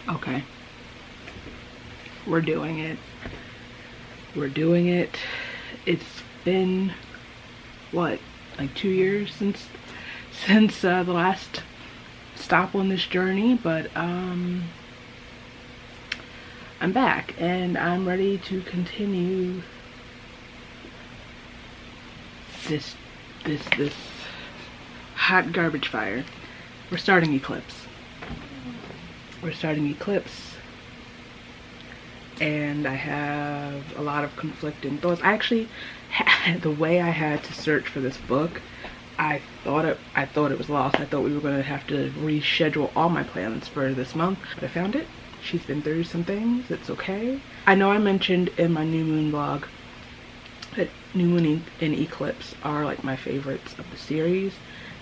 Okay. We're doing it. We're doing it. It's been, what, like 2 years since the last stop on this journey, but I'm back and I'm ready to continue this hot garbage fire. We're starting Eclipse. And I have a lot of conflicting thoughts. I actually the way I had to search for this book, I thought it was lost. I thought we were going to have to reschedule all my plans for this month, but I found it. She's been through some things. It's okay. I know I mentioned in my new moon vlog that New Moon and Eclipse are like my favorites of the series.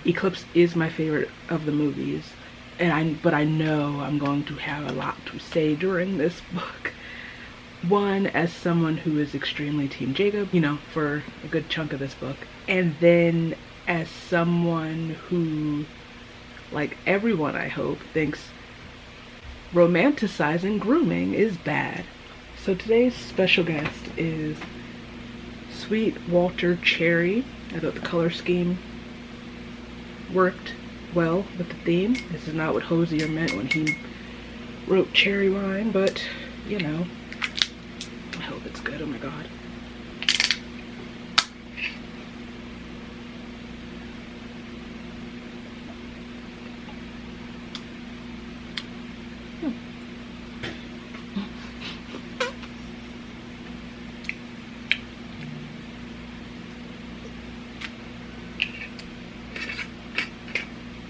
Eclipse is my favorite of the movies, but I know I'm going to have a lot to say during this book. One, as someone who is extremely Team Jacob, you know, for a good chunk of this book, and then as someone who, like everyone I hope, thinks romanticizing grooming is bad. So today's special guest is Sweet Walter Cherry. I thought the color scheme worked well with the theme. This is not what Hosier meant when he wrote cherry wine, but you know, I hope it's good. Oh my god.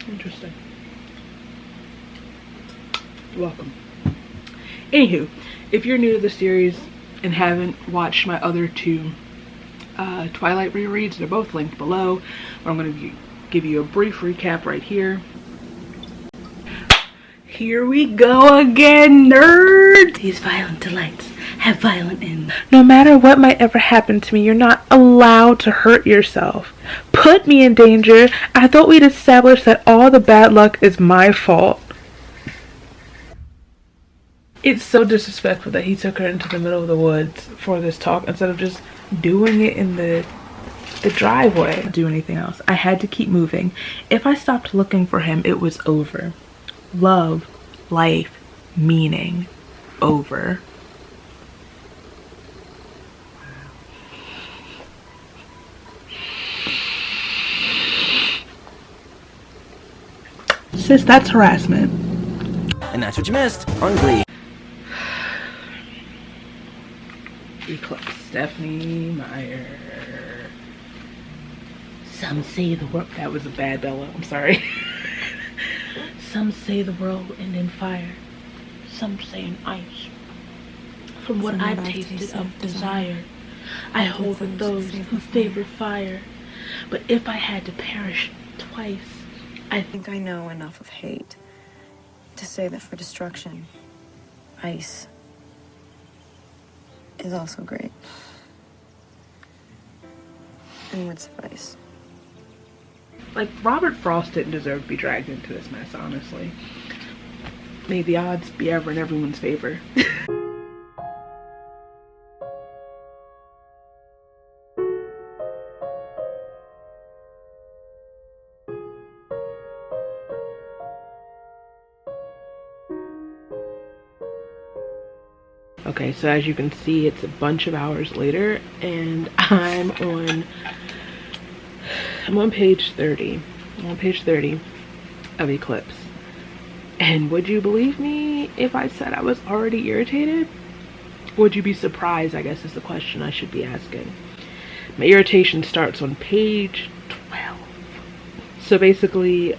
Interesting. Welcome. Anywho, if you're new to the series and haven't watched my other two Twilight rereads, they're both linked below. I'm going to give you a brief recap right here. Here we go again, nerds! These violent delights have violent ends. No matter what might ever happen to me, you're not allowed to hurt yourself. Put me in danger. I thought we'd established that all the bad luck is my fault. It's so disrespectful that he took her into the middle of the woods for this talk instead of just doing it in the driveway. Do anything else. I had to keep moving. If I stopped looking for him, it was over. Love, life, meaning, over. Sis, that's harassment. And that's what you missed on Glee. Eclipse, Stephanie Meyer. Some say the world. That was a bad Bella. I'm sorry. Some say the world will end in fire. Some say in ice. From what I've tasted of desire, I hold with those who favor fire. But if I had to perish twice, I think I know enough of hate to say that for destruction, ice is also great and would suffice. Like, Robert Frost didn't deserve to be dragged into this mess, honestly. May the odds be ever in everyone's favor. Okay, so as you can see, it's a bunch of hours later, and I'm on page 30. I'm on page 30 of Eclipse. And would you believe me if I said I was already irritated? Would you be surprised, I guess is the question I should be asking. My irritation starts on page 12. So basically,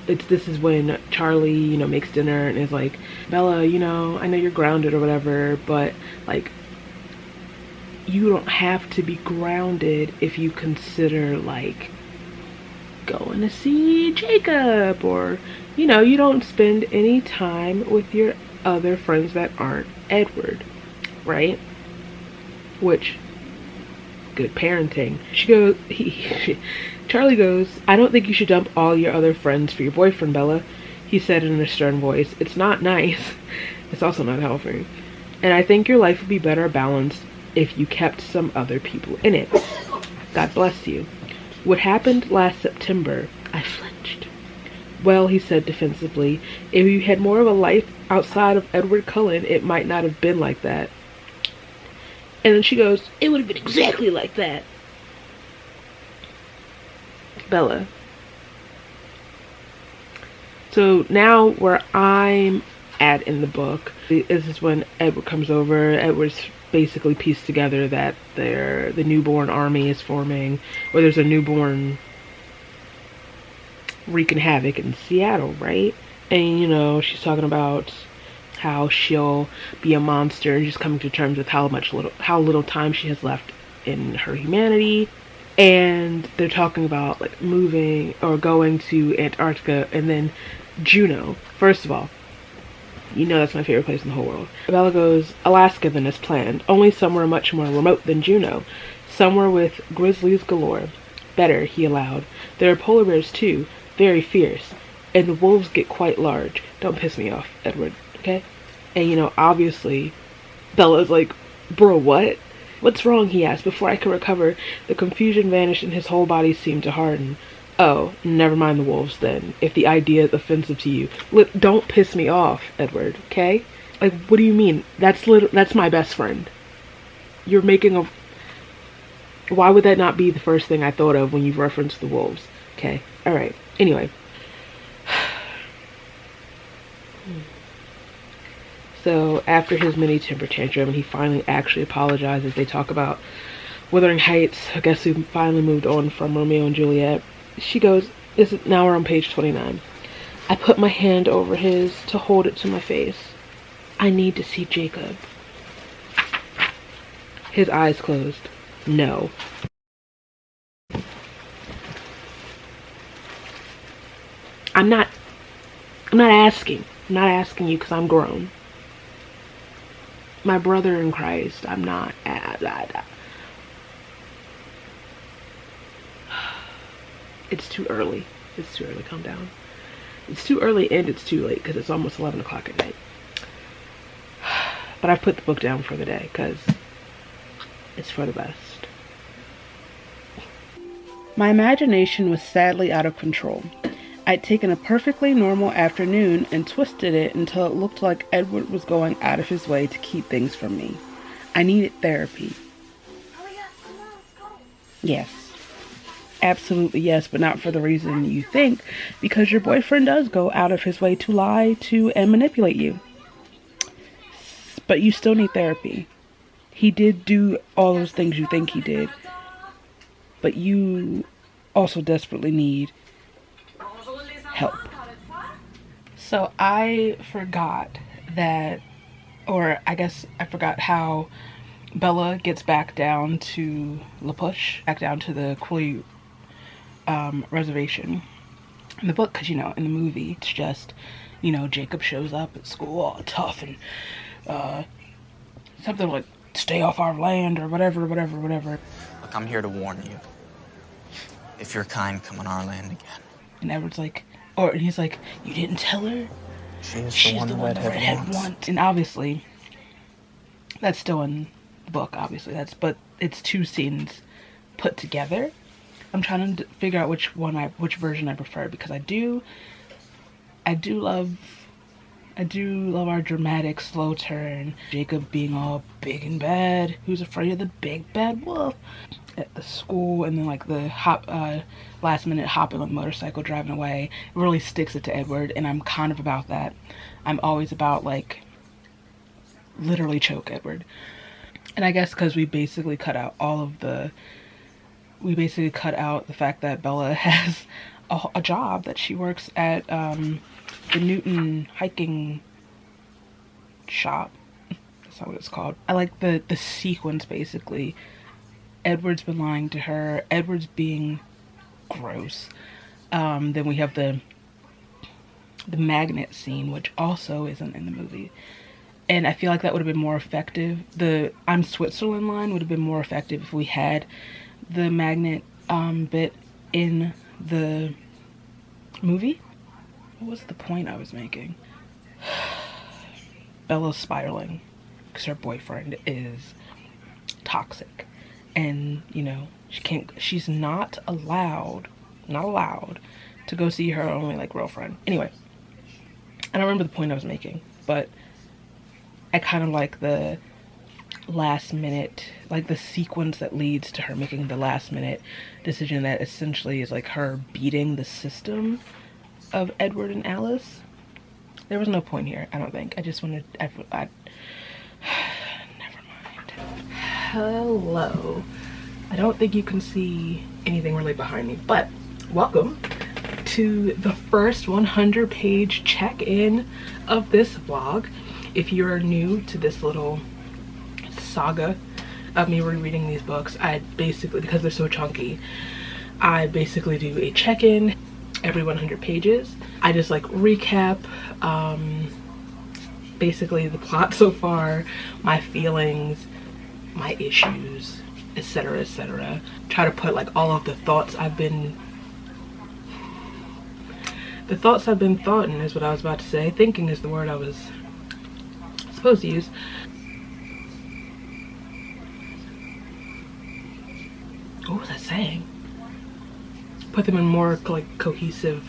this is when Charlie, you know, makes dinner and is like, Bella, you know, I know you're grounded or whatever, but like, you don't have to be grounded if you consider like going to see Jacob, or, you know, you don't spend any time with your other friends that aren't Edward, right? Which, good parenting. Charlie goes, I don't think you should dump all your other friends for your boyfriend, Bella. he said in a stern voice. It's not nice. It's also not healthy. And I think your life would be better balanced if you kept some other people in it. God bless you. What happened last September, I flinched. Well, he said defensively, if you had more of a life outside of Edward Cullen, it might not have been like that. And then she goes, it would have been exactly like that. Bella. So now where I'm at in the book, this is when Edward comes over. Edward's basically pieced together that the newborn army is forming, or there's a newborn wreaking havoc in Seattle, right? And you know, she's talking about how she'll be a monster and just coming to terms with how little time she has left in her humanity. And they're talking about like moving or going to Antarctica, and then Juneau. First of all, you know that's my favorite place in the whole world. Bella goes, Alaska then is planned, only somewhere much more remote than Juneau. Somewhere with grizzlies galore. Better, he allowed. There are polar bears too, very fierce. And the wolves get quite large. Don't piss me off, Edward, okay? And you know, obviously, Bella's like, bro, what? What's wrong, he asked. Before I could recover, the confusion vanished and his whole body seemed to harden. Oh, never mind the wolves then, if the idea is offensive to you. Don't piss me off, Edward, okay? Like, what do you mean? That's my best friend. You're making a... Why would that not be the first thing I thought of when you've referenced the wolves? Okay, alright. Anyway. So, after his mini temper tantrum, he finally actually apologizes. They talk about Wuthering Heights. I guess we finally moved on from Romeo and Juliet. She goes, now we're on page 29. I put my hand over his to hold it to my face. I need to see Jacob. His eyes closed. No. I'm not asking. I'm not asking you because I'm grown. My brother in Christ, I'm not. It's too early. It's too early. Calm down. It's too early and it's too late because it's almost 11 o'clock at night. But I've put the book down for the day because it's for the best. My imagination was sadly out of control. I'd taken a perfectly normal afternoon and twisted it until it looked like Edward was going out of his way to keep things from me. I needed therapy. Yes. Absolutely yes, but not for the reason you think, because your boyfriend does go out of his way to lie to and manipulate you. But you still need therapy. He did do all those things you think he did, but you also desperately need help. So I forgot that, or I guess I forgot how Bella gets back down to La Push, back down to the Quilly reservation in the book, because you know in the movie it's just, you know, Jacob shows up at school all tough and something like stay off our land or whatever. Look, I'm here to warn you. If your kind come on our land again. And Edward's like, and he's like, you didn't tell her? She's the one the redhead wants. And obviously that's still in the book, obviously but it's two scenes put together. I'm trying to figure out which version I prefer, because I do love our dramatic slow turn. Jacob being all big and bad, who's afraid of the big bad wolf at the school, and then like the last minute hopping on the motorcycle driving away. It really sticks it to Edward, and I'm kind of about that. I'm always about like literally choke Edward. And I guess because we basically cut out the fact that Bella has a job, that she works at the Newton hiking shop. That's not what it's called. I like the sequence, basically. Edward's been lying to her. Edward's being gross. Then we have the magnet scene, which also isn't in the movie. And I feel like that would have been more effective. The I'm Switzerland line would have been more effective if we had the magnet bit in the movie. what was the point I was making? Bella's spiraling because her boyfriend is toxic, and you know, she's not allowed to go see her only like girlfriend. Anyway, I don't remember the point I was making, but I kind of like the last minute, like the sequence that leads to her making the last minute decision that essentially is like her beating the system of Edward and Alice. There was no point here, I don't think. I just wanted, never mind. Hello. I don't think you can see anything really behind me, but welcome to the first 100-page check-in of this vlog. If you're new to this little saga of me rereading these books, I basically, because they're so chunky, I basically do a check-in every 100 pages. I just like recap basically the plot so far, my feelings, my issues, etc, etc. Try to put like all of the thoughts I've been thoughting is what I was about to say. Thinking is the word I was supposed to use. What was I saying? Put them in more like cohesive.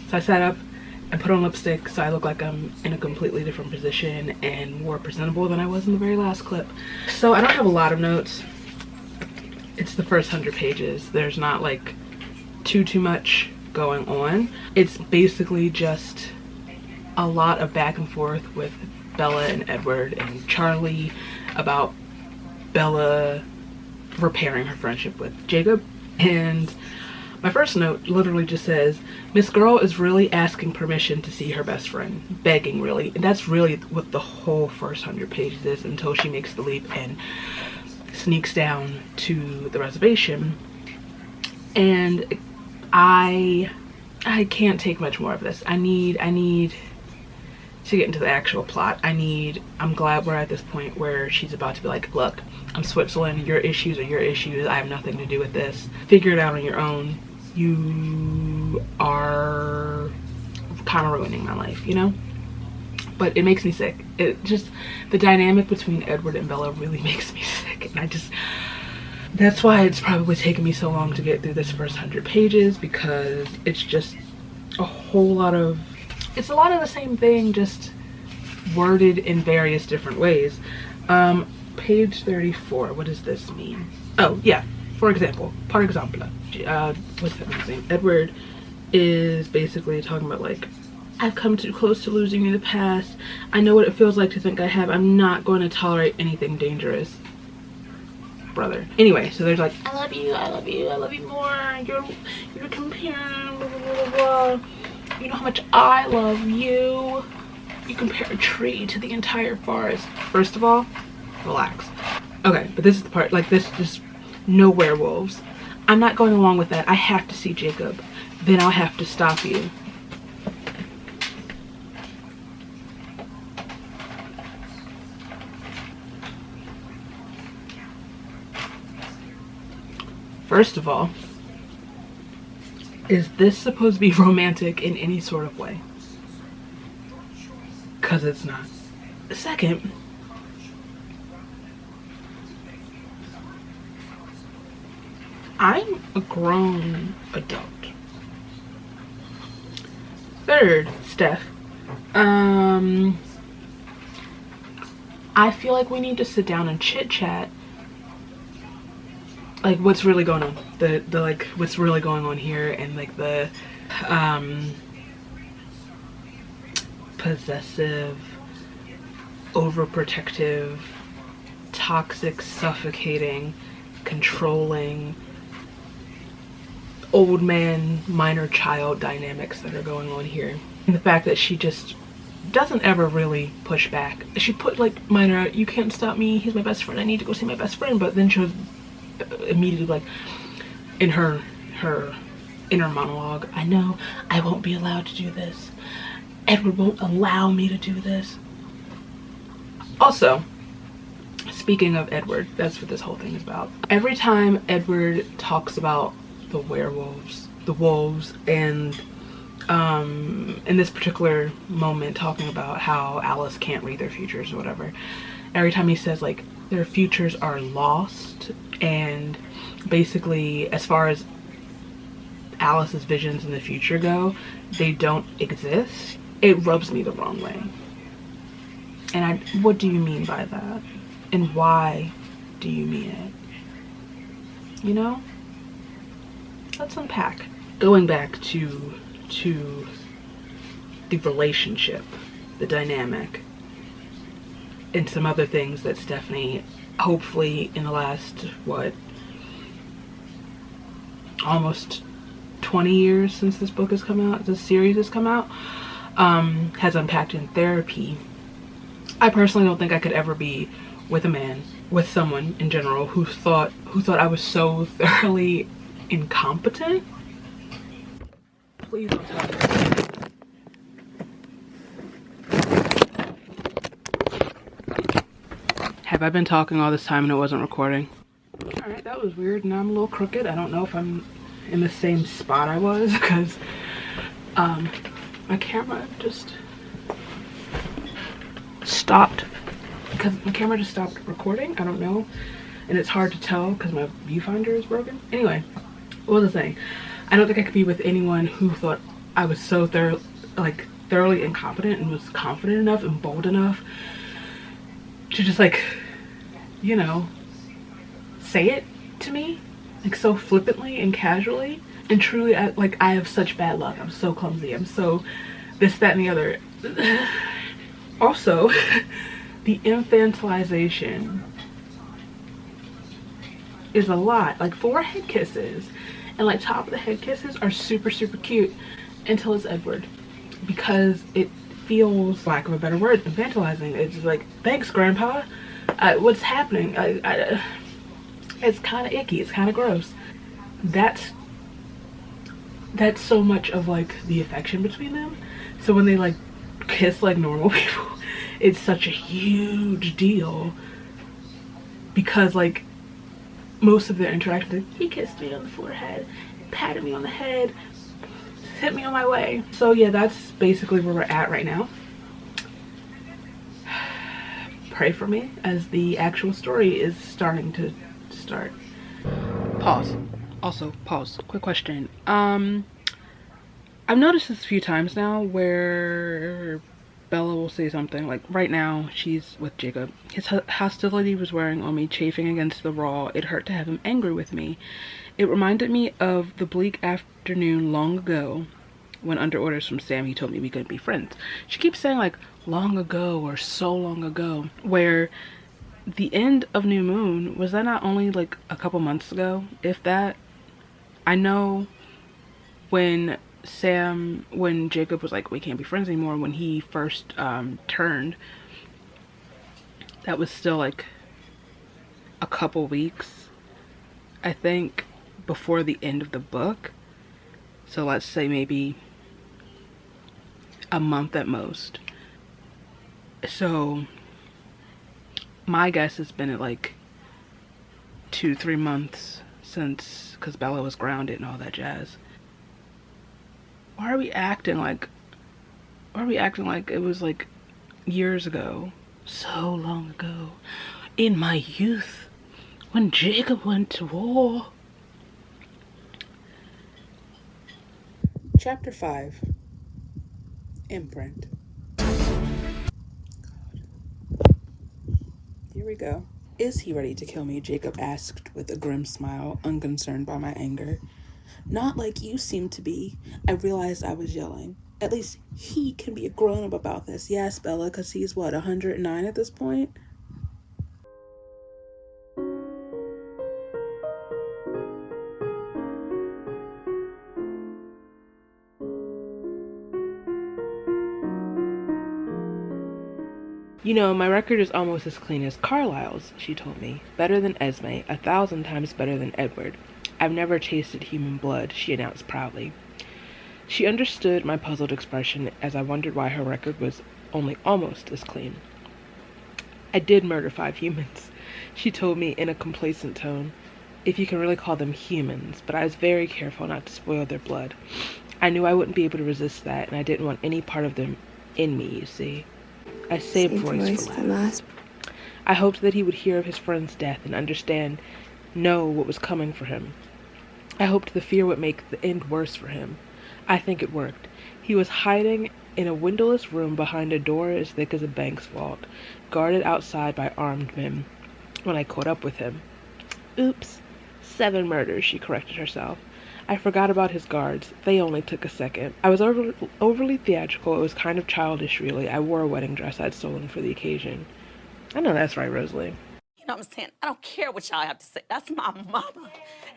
So I sat up and put on lipstick so I look like I'm in a completely different position and more presentable than I was in the very last clip. So I don't have a lot of notes. It's the first 100 pages. There's not like too much going on. It's basically just a lot of back and forth with Bella and Edward and Charlie about Bella repairing her friendship with Jacob. And my first note literally just says, Miss Girl is really asking permission to see her best friend. Begging, really. And that's really what the whole first 100 pages is, until she makes the leap and sneaks down to the reservation. And I can't take much more of this. I need to get into the actual plot. I'm glad we're at this point where she's about to be like, look, I'm Switzerland, your issues are your issues, I have nothing to do with this. Figure it out on your own. You are kind of ruining my life, you know? But it makes me sick. It just, the dynamic between Edward and Bella really makes me sick. And that's why it's probably taken me so long to get through this first 100 pages, because it's just a whole lot of, it's a lot of the same thing, just worded in various different ways. Page 34, what does this mean? Oh yeah, for example, par exemple, what's that name? Edward is basically talking about like, I've come too close to losing you in the past. I know what it feels like to think I have. I'm not going to tolerate anything dangerous. Brother. Anyway, so there's like, I love you, I love you, I love you more. You're comparing, blah, blah, blah, blah. You know how much I love you. You compare a tree to the entire forest. First of all, relax. Okay, but this is the part, like this, just no werewolves. I'm not going along with that. I have to see Jacob. Then I'll have to stop you. First of all, is this supposed to be romantic in any sort of way? Because it's not. Second, I'm a grown adult. Third, Steph, I feel like we need to sit down and chit chat. Like what's really going on, the like what's really going on here, and like the possessive, overprotective, toxic, suffocating, controlling, old man, minor child dynamics that are going on here. And the fact that she just doesn't ever really push back. She put like minor, you can't stop me, he's my best friend, I need to go see my best friend, but then she'll immediately like in her inner monologue, I know I won't be allowed to do this. Edward won't allow me to do this. Also, speaking of Edward, that's what this whole thing is about. Every time Edward talks about the werewolves, the wolves, and in this particular moment talking about how Alice can't read their futures or whatever, every time he says like their futures are lost, and basically as far as Alice's visions in the future go, they don't exist, it rubs me the wrong way. And what do you mean by that? And why do you mean it? You know? Let's unpack. Going back to the relationship, the dynamic, and some other things that Stephanie, hopefully in the last, what, almost 20 years since this book has come out, this series has come out, has unpacked in therapy. I personally don't think I could ever be with a man, with someone in general, who thought I was so thoroughly incompetent. Please don't tell me. Have I been talking all this time and it wasn't recording? Alright, that was weird. Now I'm a little crooked. I don't know if I'm in the same spot I was, because my camera just stopped. Because my camera just stopped recording. I don't know. And it's hard to tell because my viewfinder is broken. Anyway, what was I saying? I don't think I could be with anyone who thought I was so thoroughly incompetent and was confident enough and bold enough to just like, you know, say it to me like so flippantly and casually. And truly, I have such bad luck. I'm so clumsy. I'm so this, that, and the other. Also, the infantilization is a lot. Like forehead kisses and like top of the head kisses are super, super cute until it's Edward, because it feels, lack of a better word, infantilizing. It's just like, thanks, Grandpa. What's happening? It's kind of icky. It's kind of gross. That's so much of like the affection between them. So when they like kiss like normal people, it's such a huge deal, because like most of their interactions, like, he kissed me on the forehead, patted me on the head, hit me on my way. So yeah, that's basically where we're at right now. Pray for me as the actual story is starting to start. Pause. Also, pause. Quick question. I've noticed this a few times now where Bella will say something like, right now she's with Jacob. His hostility was wearing on me, chafing against the raw. It hurt to have him angry with me. It reminded me of the bleak afternoon long ago when, under orders from Sam, he told me we couldn't be friends. She keeps saying like long ago or so long ago, where the end of New Moon, was that not only like a couple months ago, if that? I know when Jacob was like, we can't be friends anymore, when he first turned, that was still like a couple weeks, I think, before the end of the book. So let's say maybe a month at most. So my guess has been at like 2-3 months since, because Bella was grounded and all that jazz. Why are we acting like it was like years ago, so long ago, in my youth, when Jacob went to war? Chapter 5. Imprint. Here we go. Is he ready to kill me? Jacob asked with a grim smile, unconcerned by my anger. Not like you seem to be. I realized I was yelling. At least he can be a grown-up about this. Yes, Bella, because he's what, 109 at this point? You know, my record is almost as clean as Carlisle's, she told me. Better than Esme, 1,000 times better than Edward. I've never tasted human blood, she announced proudly. She understood my puzzled expression as I wondered why her record was only almost as clean. I did murder 5 humans. She told me in a complacent tone, if you can really call them humans, but I was very careful not to spoil their blood. I knew I wouldn't be able to resist that, and I didn't want any part of them in me, you see. I saved voice for last. I hoped that he would hear of his friend's death and know what was coming for him. I hoped the fear would make the end worse for him. I think it worked. He was hiding in a windowless room behind a door as thick as a bank's vault, guarded outside by armed men, when I caught up with him. Oops. 7 murders, she corrected herself. I forgot about his guards. They only took a second. I was overly theatrical. It was kind of childish, really. I wore a wedding dress I'd stolen for the occasion. I know that's right, Rosalie. You know what I'm saying? I don't care what y'all have to say. That's my mama.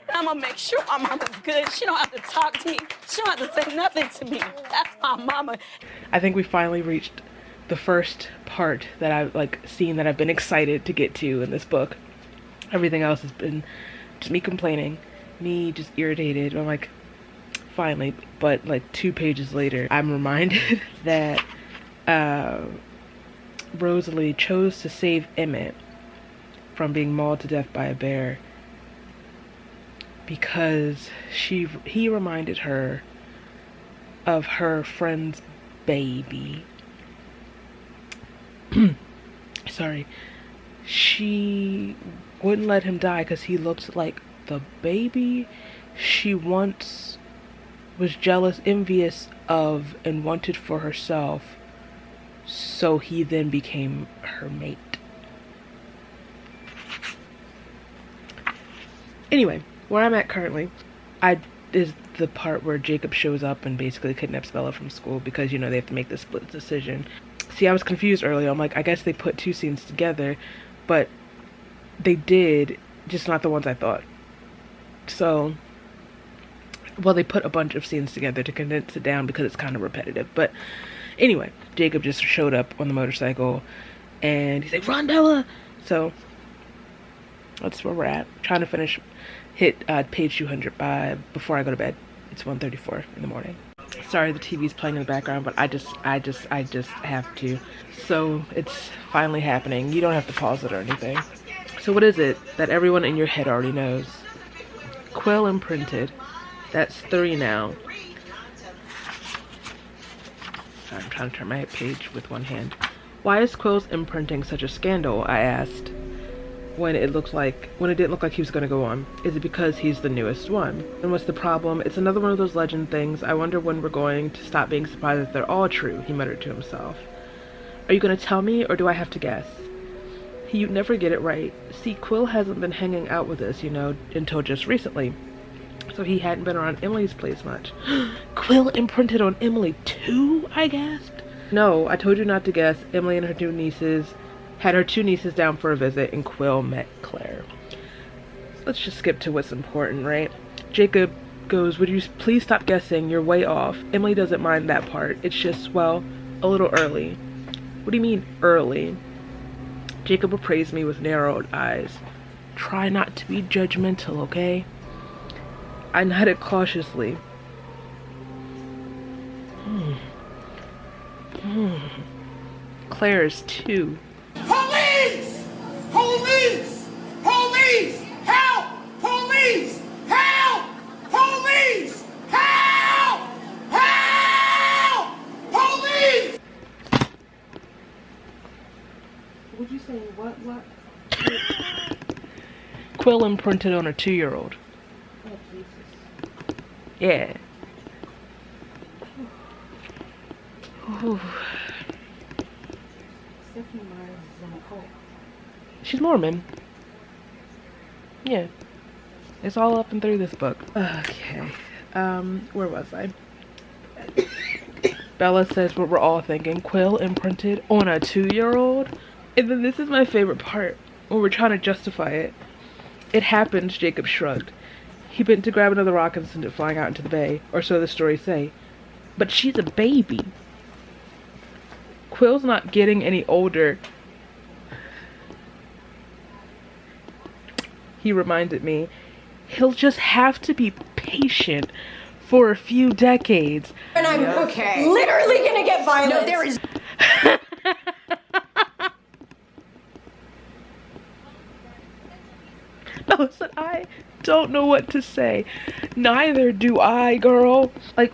And I'm gonna make sure my mama's good. She don't have to talk to me. She don't have to say nothing to me. That's my mama. I think we finally reached the first part that scene that I've been excited to get to in this book. Everything else has been just me complaining, me just irritated. I'm like, finally. But like 2 pages later, I'm reminded that Rosalie chose to save Emmett from being mauled to death by a bear because he reminded her of her friend's baby. Sorry. She wouldn't let him die because he looked like the baby she once was jealous, envious of, and wanted for herself, so he then became her mate. Anyway, where I'm at currently, is the part where Jacob shows up and basically kidnaps Bella from school because, you know, they have to make this split decision. See, I was confused earlier. I'm like, I guess they put 2 scenes together, but they did, just not the ones I thought. So, well, they put a bunch of scenes together to condense it down because it's kind of repetitive. But anyway, Jacob just showed up on the motorcycle and he's like, "Run, Bella!" So that's where we're at. Trying to hit page 200 before I go to bed. It's 1:34 in the morning. Sorry, the TV's playing in the background, but I just have to. So it's finally happening. You don't have to pause it or anything. So what is it that everyone in your head already knows? Quill imprinted. That's 3 now. I'm trying to turn my page with one hand. Why is Quill's imprinting such a scandal? I asked. When it didn't look like he was going to go on. Is it because he's the newest one? And what's the problem? It's another one of those legend things. I wonder when we're going to stop being surprised that they're all true, he muttered to himself. Are you going to tell me, or do I have to guess? You'd never get it right. See, Quill hasn't been hanging out with us, you know, until just recently. So he hadn't been around Emily's place much. Quill imprinted on Emily too, I gasped. No, I told you not to guess. Emily and her 2 nieces had her 2 nieces down for a visit, and Quill met Claire. So let's just skip to what's important, right? Jacob goes, "Would you please stop guessing? You're way off. Emily doesn't mind that part. It's just, well, a little early." What do you mean, early? Jacob appraised me with narrowed eyes. Try not to be judgmental, okay? I nodded cautiously. Claire's 2. Police! Police! Police! Help! Police! Help! Police! Help! Help! Police! What'd you say? What? Quill imprinted on a 2-year-old. Oh, Jesus. Yeah. Ooh. She's Mormon. Yeah. It's all up and through this book. Okay. Where was I? Bella says what we're all thinking. Quill imprinted on a 2-year-old? And then this is my favorite part, when we're trying to justify it. It happened, Jacob shrugged. He bent to grab another rock and sent it flying out into the bay, or so the stories say. But she's a baby. Quill's not getting any older. He reminded me. He'll just have to be patient for a few decades. And I'm literally gonna get violent. No, there is. Listen, I don't know what to say. Neither do I, girl. Like,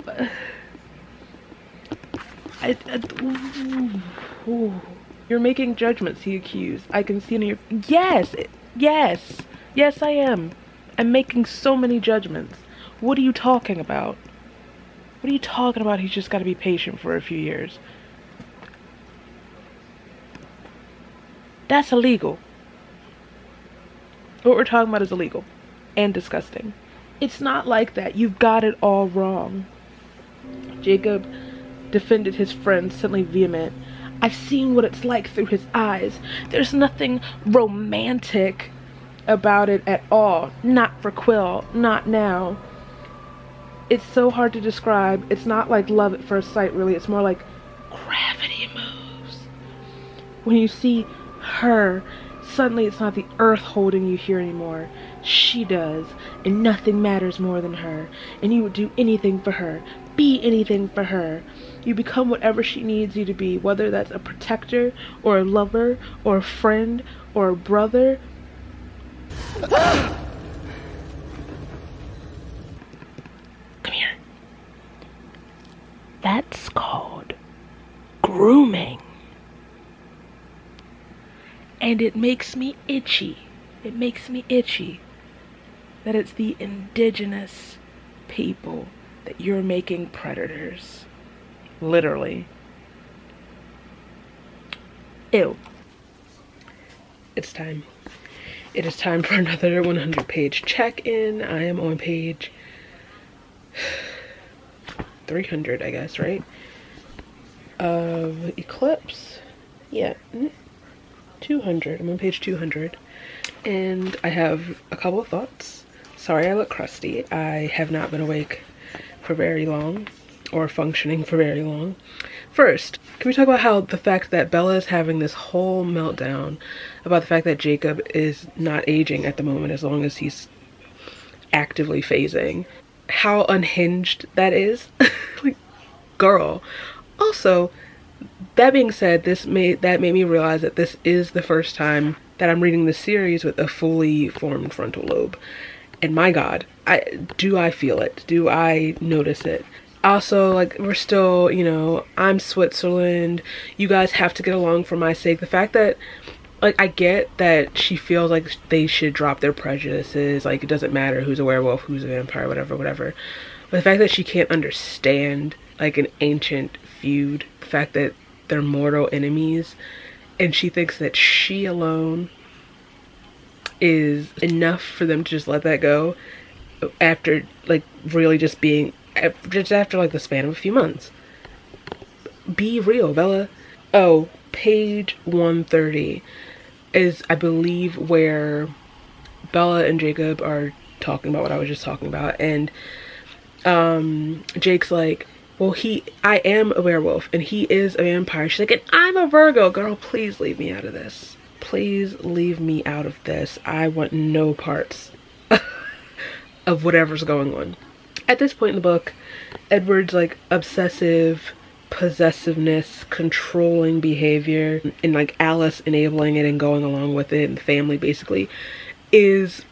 ooh. You're making judgments, he accused. I can see in your... Yes, I am. I'm making so many judgments. What are you talking about? What are you talking about? He's just got to be patient for a few years. That's illegal. What we're talking about is illegal and disgusting. It's not like that. You've got it all wrong. Jacob defended his friend, suddenly vehement. I've seen what it's like through his eyes. There's nothing romantic about it at all. Not for Quill. Not now. It's so hard to describe. It's not like love at first sight, really. It's more like gravity moves. When you see her, suddenly it's not the earth holding you here anymore. She does, and nothing matters more than her. And you would do anything for her. Be anything for her. You become whatever she needs you to be, whether that's a protector, or a lover, or a friend, or a brother. Come here. That's called grooming. And it makes me itchy. It makes me itchy that it's the indigenous people that you're making predators. Literally. Ew. It's time. It is time for another 100-page check-in. I am on page 300, I guess, right? Of Eclipse. Yeah. 200. I'm on page 200. And I have a couple of thoughts. Sorry I look crusty. I have not been awake for very long, or functioning for very long. First, can we talk about how the fact that Bella is having this whole meltdown about the fact that Jacob is not aging at the moment as long as he's actively phasing. How unhinged that is. Like, girl. Also, that being said, that made me realize that this is the first time that I'm reading the series with a fully formed frontal lobe. And my God, do I feel it? Do I notice it? Also, like, we're still, you know, I'm Switzerland. You guys have to get along for my sake. The fact that, like, I get that she feels like they should drop their prejudices. Like, it doesn't matter who's a werewolf, who's a vampire, whatever. But the fact that she can't understand, like, an ancient feud. The fact that they're mortal enemies. And she thinks that she alone is enough for them to just let that go. After, like, really just being... just after like the span of a few months. Be real, Bella. Oh, page 130 is, I believe, where Bella and Jacob are talking about what I was just talking about, and Jake's like, well, I am a werewolf and he is a vampire. She's like, and I'm a Virgo. Girl, please leave me out of this. Please leave me out of this. I want no parts of whatever's going on. At this point in the book, Edward's like obsessive possessiveness, controlling behavior, and like Alice enabling it and going along with it, and the family basically, is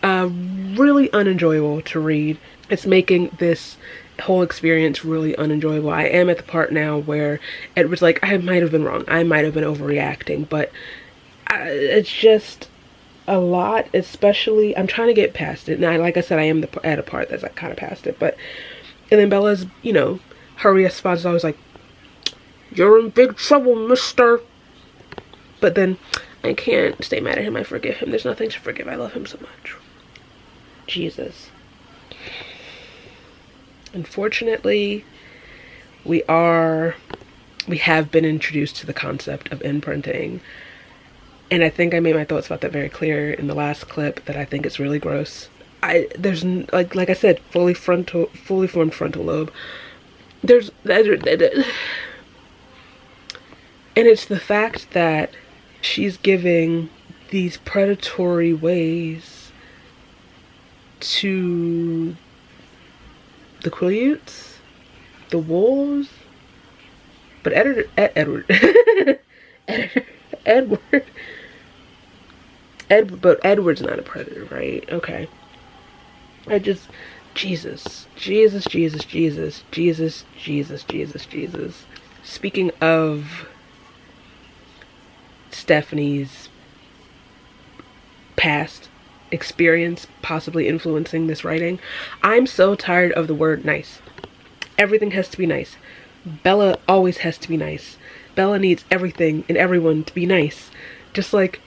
really unenjoyable to read. It's making this whole experience really unenjoyable. I am at the part now where Edward's like, I might have been wrong. I might have been overreacting, but it's just a lot, especially, I'm trying to get past it. Now, like I said, I am at a part that's like kind of past it, but, and then Bella's, you know, her response is always like, you're in big trouble, mister. But then I can't stay mad at him. I forgive him. There's nothing to forgive. I love him so much. Jesus. Unfortunately, we have been introduced to the concept of imprinting. And I think I made my thoughts about that very clear in the last clip, that I think it's really gross. There's like I said, fully formed frontal lobe. And it's the fact that she's giving these predatory ways to the Quileutes, the wolves, but Edward But Edward's not a predator, right? Okay. Jesus. Speaking of Stephanie's past experience possibly influencing this writing, I'm so tired of the word nice. Everything has to be nice. Bella always has to be nice. Bella needs everything and everyone to be nice. Just like,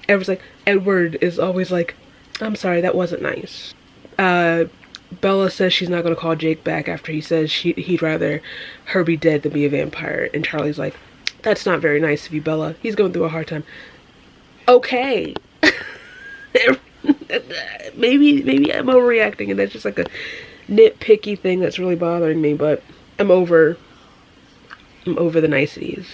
everyone's like, Edward is always like, I'm sorry, that wasn't nice. Bella says she's not going to call Jake back after he says he'd rather her be dead than be a vampire. And Charlie's like, that's not very nice of you, Bella. He's going through a hard time. Okay. maybe I'm overreacting and that's just like a nitpicky thing that's really bothering me, but I'm over the niceties.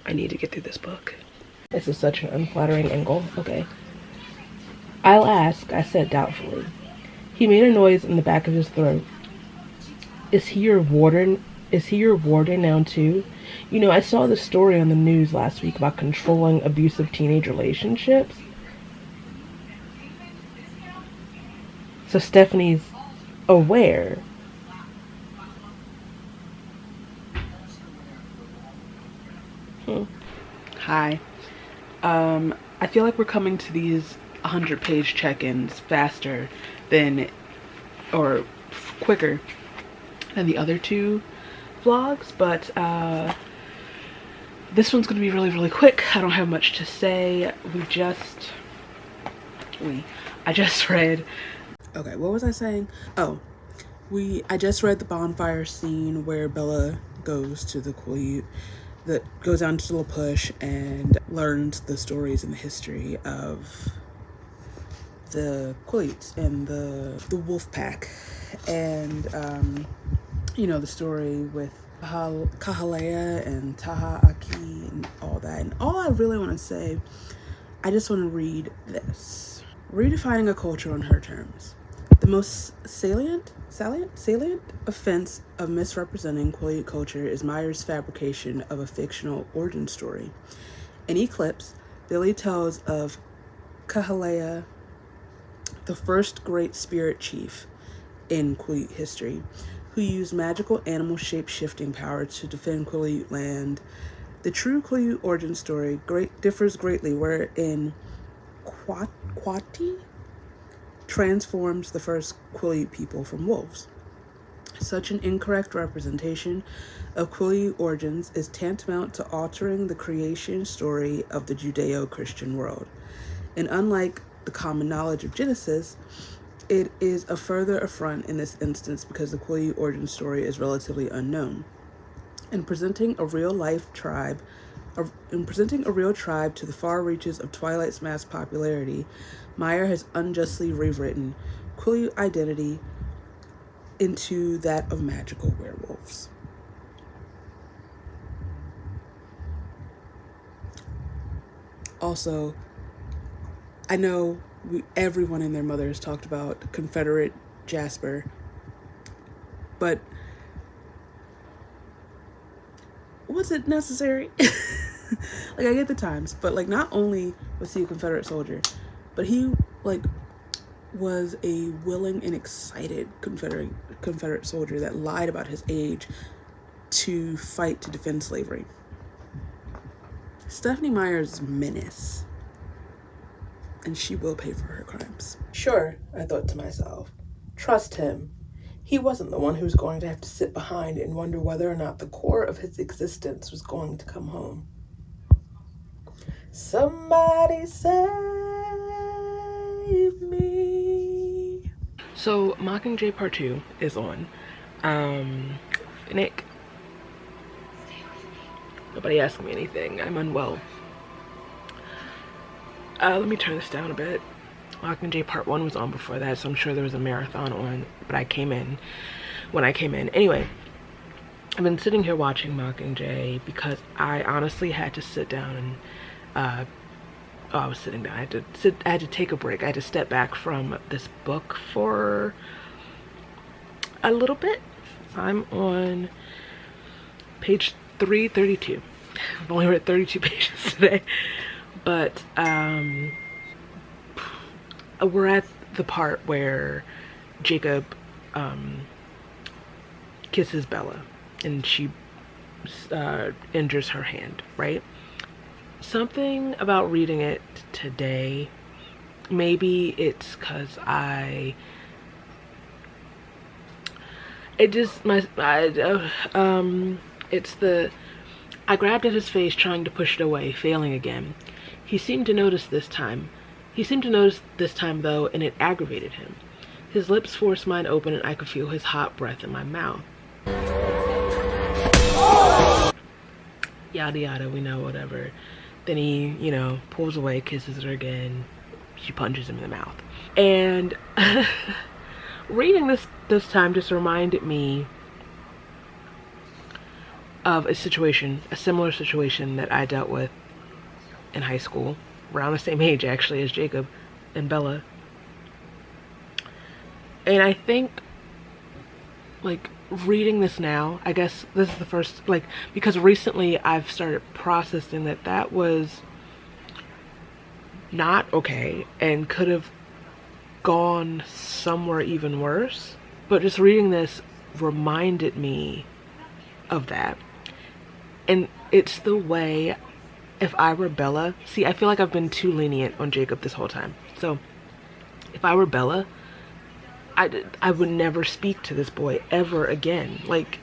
I need to get through this book. This is such an unflattering angle. Okay. I'll ask, I said doubtfully. He made a noise in the back of his throat. Is he your warden? Is he your warden now too? You know, I saw the story on the news last week about controlling abusive teenage relationships. So Stephanie's aware. Hi. I feel like we're coming to these 100-page check-ins faster than, or quicker than the other two vlogs, but this one's gonna be really quick. I don't have much to say. I just read, okay, what was I saying? Oh, I just read the bonfire scene where Bella goes to the Quileute, that goes down to Little Push and learns the stories and the history of the Quileutes and the wolf pack, and you know, the story with Kahalea and Taha-Aki and all that. And all I really want to say, I just want to read this. Redefining a culture on her terms. The most salient offense of misrepresenting Quileute culture is Meyer's fabrication of a fictional origin story. In Eclipse, Billy tells of Kahalea, the first great spirit chief in Quileute history, who used magical animal shape-shifting power to defend Quileute land. The true Quileute origin story differs greatly, wherein Quati transforms the first Quileute people from wolves. Such an incorrect representation of Quileute origins is tantamount to altering the creation story of the Judeo-Christian world. And unlike the common knowledge of Genesis, it is a further affront in this instance because the Quileute origin story is relatively unknown. In presenting a real tribe to the far reaches of Twilight's mass popularity, Meyer has unjustly rewritten Quileute identity into that of magical werewolves. Also, I know everyone and their mother has talked about Confederate Jasper, but was it necessary? Like, I get the times, but like, not only was he a Confederate soldier, but he like was a willing and excited Confederate soldier that lied about his age to fight to defend slavery. Stephenie Meyer's menace, and she will pay for her crimes. Sure, I thought to myself, trust him. He wasn't the one who was going to have to sit behind and wonder whether or not the core of his existence was going to come home. Somebody save me. So Mockingjay Part 2 is on. Nick, nobody asked me anything. I'm unwell. Let me turn this down a bit. Mockingjay Part 1 was on before that, so I'm sure there was a marathon on, but I came in when I came in. Anyway, I've been sitting here watching Mockingjay because I honestly had to sit down and I was sitting down. I had to take a break. I had to step back from this book for a little bit. I'm on page 332. I've only read 32 pages today. But we're at the part where Jacob kisses Bella and she injures her hand, right? Something about reading it today, maybe it's because I grabbed at his face trying to push it away, failing again. He seemed to notice this time. Though, and it aggravated him. His lips forced mine open and I could feel his hot breath in my mouth. Yada yada, we know, whatever. Then he, you know, pulls away, kisses her again. She punches him in the mouth. And reading this time just reminded me of a similar situation that I dealt with in high school, around the same age actually as Jacob and Bella. And I think, like, reading this now, I guess this is the first, like, because recently I've started processing that was not okay and could have gone somewhere even worse. But just reading this reminded me of that. And it's the way, if I were Bella, see, I feel like I've been too lenient on Jacob this whole time. So if I were Bella, I would never speak to this boy ever again. Like,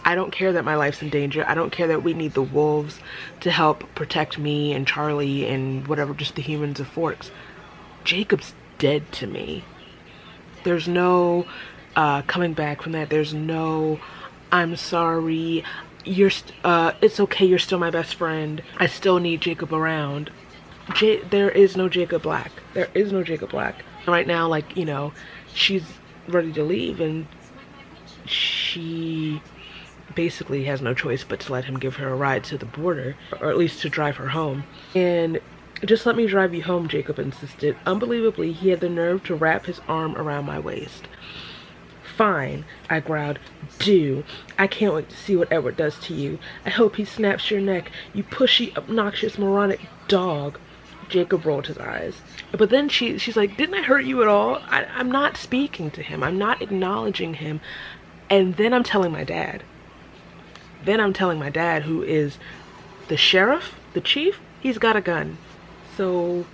I don't care that my life's in danger. I don't care that we need the wolves to help protect me and Charlie and whatever, just the humans of Forks. Jacob's dead to me. There's no coming back from that. There's no, I'm sorry, it's okay, you're still my best friend. I still need Jacob around. There is no Jacob Black. There is no Jacob Black. Right now, like, you know, she's ready to leave and she basically has no choice but to let him give her a ride to the border, or at least to drive her home. And just let me drive you home, Jacob insisted. Unbelievably, he had the nerve to wrap his arm around my waist. Fine, I growled. Do. I can't wait to see what Edward does to you. I hope he snaps your neck, you pushy, obnoxious, moronic dog. Jacob rolled his eyes. But then she's like, didn't I hurt you at all? I'm not speaking to him. I'm not acknowledging him. And then I'm telling my dad. Who is the sheriff, the chief. He's got a gun. So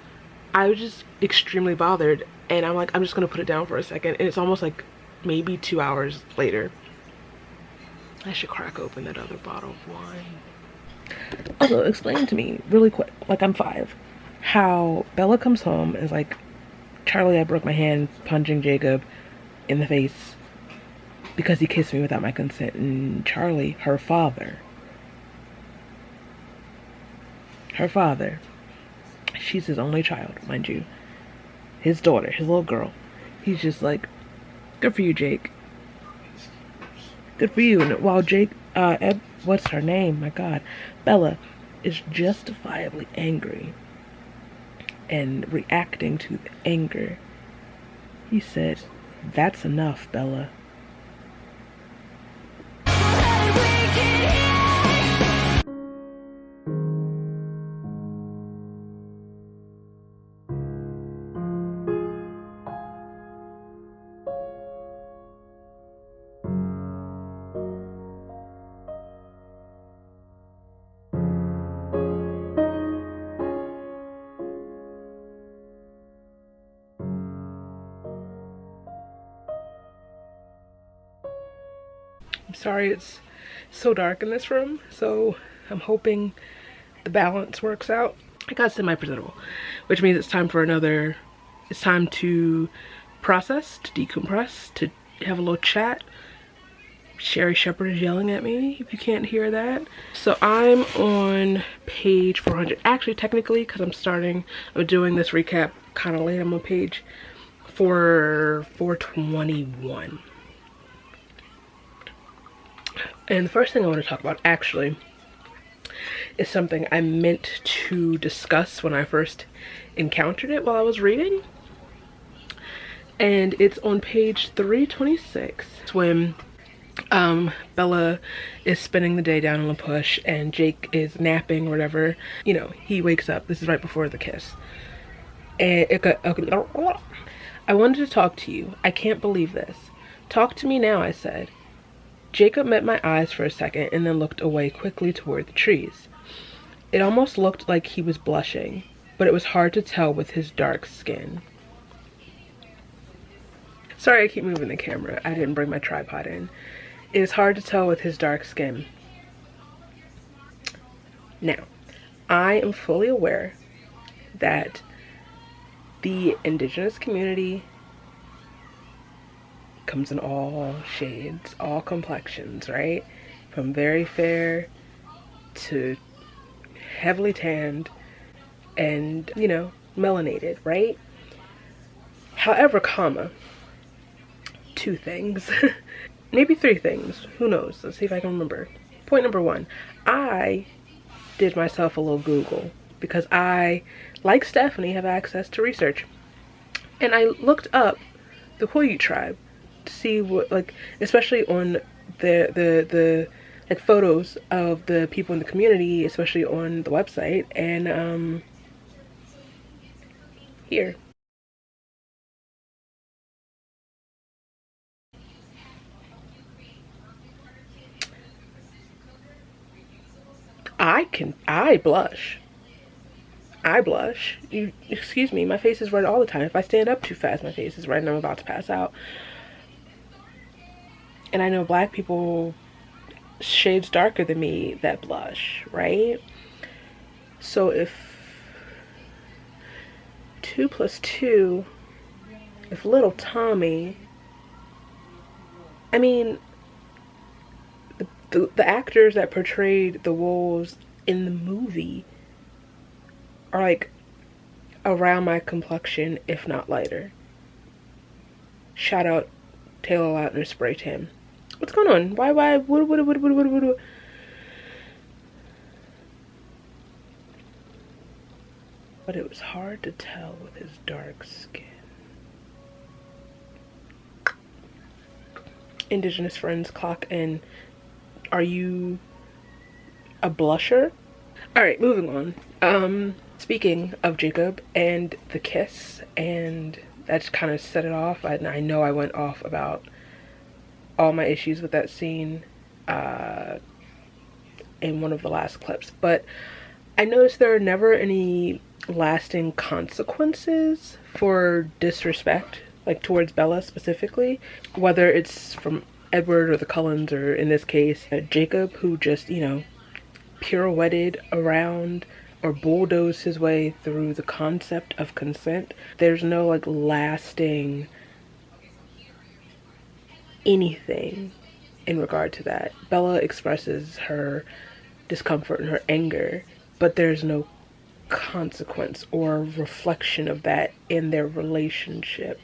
I was just extremely bothered. And I'm like, I'm just going to put it down for a second. And it's almost like maybe 2 hours later. I should crack open that other bottle of wine. Also, explain to me really quick, like I'm 5. How Bella comes home and is like, Charlie, I broke my hand punching Jacob in the face because he kissed me without my consent. And Charlie, her father, she's his only child, mind you, his daughter, his little girl. He's just like, good for you, Jake. Good for you. And while Jake, what's her name? My God. Bella is justifiably angry and reacting to the anger. He said, that's enough, Bella. I'm sorry it's so dark in this room, so I'm hoping the balance works out. I got semi-presentable, which means it's time to process, to decompress, to have a little chat. Sherry Shepherd is yelling at me, if you can't hear that. So I'm on page 400. Actually, technically, because I'm doing this recap kind of late, I'm on page 421. And the first thing I want to talk about, actually, is something I meant to discuss when I first encountered it while I was reading. And it's on page 326. It's when Bella is spending the day down in La Push, and Jake is napping or whatever. You know, he wakes up. This is right before the kiss. And I wanted to talk to you. I can't believe this. Talk to me now, I said. Jacob met my eyes for a second and then looked away quickly toward the trees. It almost looked like he was blushing, but it was hard to tell with his dark skin. Sorry, I keep moving the camera. I didn't bring my tripod in. It is hard to tell with his dark skin. Now, I am fully aware that the indigenous community comes in all shades, all complexions, right? From very fair to heavily tanned and, you know, melanated, right? However, comma, 2 things, maybe 3 things, who knows? Let's see if I can remember. Point number 1, I did myself a little Google because I, like Stephanie, have access to research. And I looked up the Hui tribe to see what, like, especially on the like photos of the people in the community, especially on the website, and here. I blush. I blush. You excuse me, my face is red all the time. If I stand up too fast, my face is red and I'm about to pass out. And I know black people shades darker than me that blush, right? So if 2 + 2, if little Tommy, I mean, the actors that portrayed the wolves in the movie are like around my complexion, if not lighter. Shout out Taylor Lautner spray tan. What's going on? Why, what? But it was hard to tell with his dark skin. Indigenous friends clock in. Are you a blusher? All right, moving on. Speaking of Jacob and the kiss, and that kind of set it off. I know I went off about all my issues with that scene in one of the last clips, but I noticed there are never any lasting consequences for disrespect, like towards Bella specifically, whether it's from Edward or the Cullens, or in this case Jacob, who just, you know, pirouetted around or bulldozed his way through the concept of consent. There's no like lasting anything in regard to that. Bella expresses her discomfort and her anger, but there's no consequence or reflection of that in their relationship.